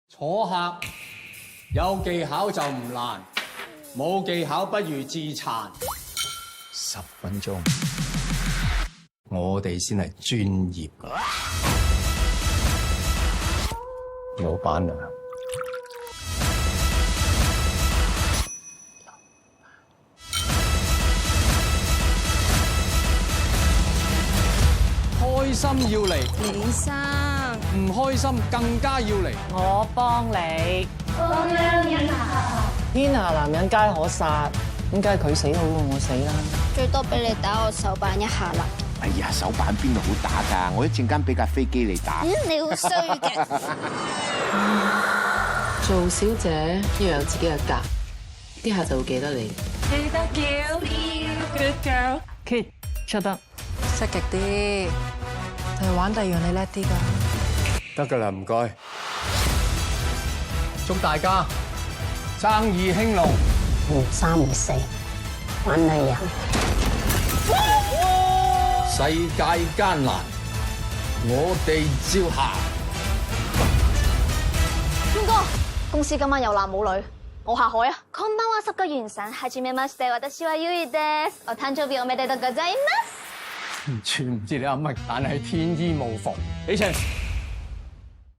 坐下，有技巧就唔難，冇技巧不如自殘。10分鐘，我哋先係專業。老闆娘，開心要嚟，李生，唔開心更加要嚟。我幫你。天下男人皆可殺，點解佢死好過我死啦？最多俾你打我手板一下啦。哎呀，手板邊度好打㗎？我一陣間俾架飛機你打。你好衰嘅。做小姐要有自己嘅格，啲客就會記得你。記得叫 Good girl。Kid 出得，識極啲，就係玩第二樣你叻啲㗎。得㗎啦，唔該。祝大家生意興隆。唔生唔死，玩女人。世界艱難，我哋照行。邊個？公司今晚有男冇女，我下海啊！こんばんは、十個元神，はじめまして、私はゆいです。お誕生日おめでとうございます。完全唔知你噏乜，但係天衣無縫。起程。